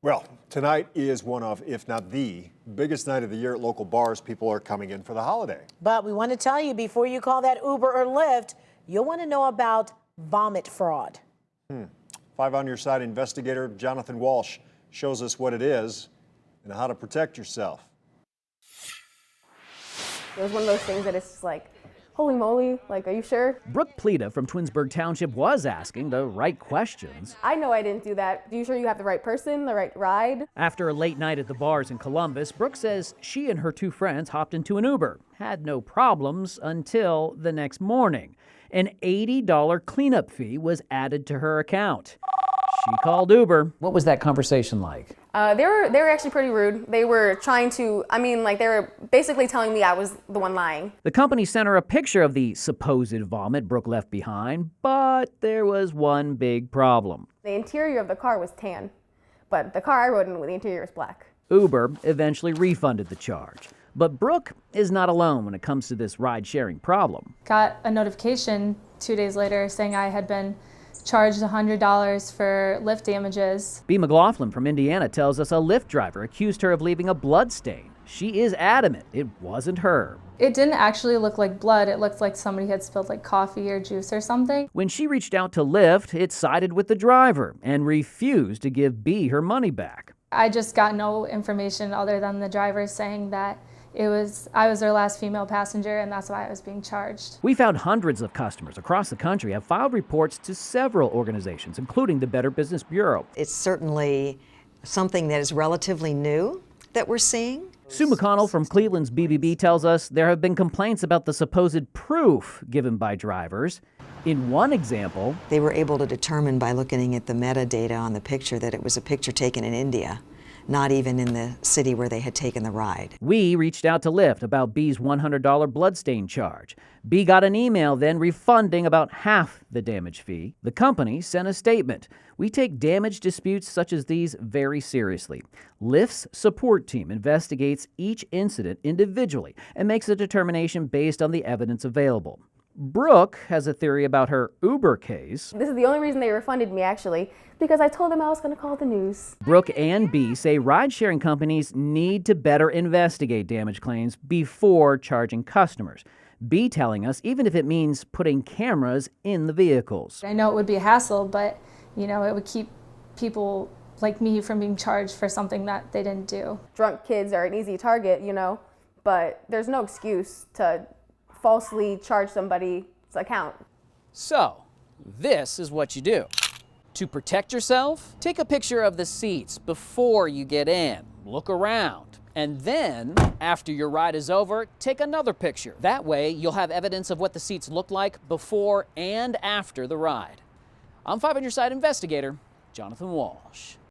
Well, tonight is one of, if not the biggest night of the year at local bars. People are coming in for the holiday. But we want to tell you, before you call that Uber or Lyft, you'll want to know about vomit fraud. 5 on Your Side investigator Jonathan Walsh shows us what it is and how to protect yourself. It was one of those things that it's just like, holy moly, like, are you sure? Brooke Pleta from Twinsburg Township was asking the right questions. I know I didn't do that. Are you sure you have the right person, the right ride? After a late night at the bars in Columbus, Brooke says she and her 2 friends hopped into an Uber. Had no problems until the next morning. An $80 cleanup fee was added to her account. She called Uber. What was that conversation like? They were actually pretty rude. They were trying to, they were basically telling me I was the one lying. The company sent her a picture of the supposed vomit Brooke left behind, but there was one big problem. The interior of the car was tan, but the car I rode in, the interior was black. Uber eventually refunded the charge. But Brooke is not alone when it comes to this ride-sharing problem. Got a notification 2 days later saying I had been charged $100 for Lyft damages. B. McLaughlin from Indiana tells us a Lyft driver accused her of leaving a blood stain. She is adamant it wasn't her. It didn't actually look like blood. It looked like somebody had spilled like coffee or juice or something. When she reached out to Lyft, it sided with the driver and refused to give B her money back. I just got no information other than the driver saying that I was their last female passenger, and that's why I was being charged. We found hundreds of customers across the country have filed reports to several organizations, including the Better Business Bureau. It's certainly something that is relatively new that we're seeing. Sue McConnell from Cleveland's BBB tells us there have been complaints about the supposed proof given by drivers. In one example, they were able to determine by looking at the metadata on the picture that it was a picture taken in India, not even in the city where they had taken the ride. We reached out to Lyft about B's $100 bloodstain charge. B got an email then refunding about half the damage fee. The company sent a statement. We take damage disputes such as these very seriously. Lyft's support team investigates each incident individually and makes a determination based on the evidence available. Brooke has a theory about her Uber case. This is the only reason they refunded me, actually, because I told them I was going to call the news. Brooke and B say ride-sharing companies need to better investigate damage claims before charging customers. B telling us even if it means putting cameras in the vehicles. I know it would be a hassle, but it would keep people like me from being charged for something that they didn't do. Drunk kids are an easy target, but there's no excuse to falsely charge somebody's account. So, this is what you do. To protect yourself, take a picture of the seats before you get in. Look around. And then, after your ride is over, take another picture. That way, you'll have evidence of what the seats look like before and after the ride. I'm 5 on Your Side investigator, Jonathan Walsh.